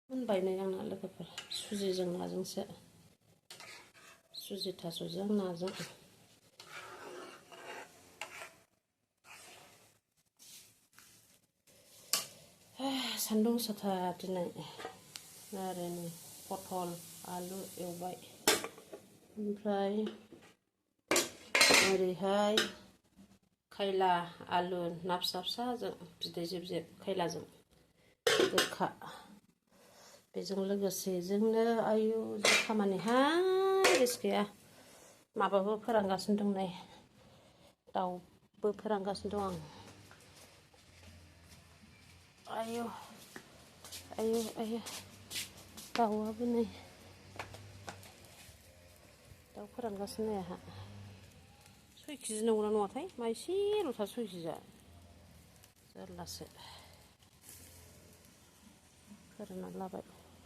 मोनबाय नै आंना लोगोफोर सुजिजों नाजोंसो सुजि थास'जों नाजों सान्दुं गोसाथार दिनै आरो नै पटल आलु एवबाय ओमफ्राय ओरैहाय खायला आलु ना फिसा फिसाजों बिदै जेब जेब खायलाजों गोखा बेजों लोगोसे जोंनो आयु जि खामानिहाय रेस गैया माबाबो फोरानगासिनो दं नै दाउबो फोरानगासिनो दं आं आयु आयु आयु दाउआबो नै दाउ फोरानगासिनो आंहा 6 केजि नंगौना नङाथाय मा एसेल'थार 6 केजिआ जारलासो फोरानना लाबाय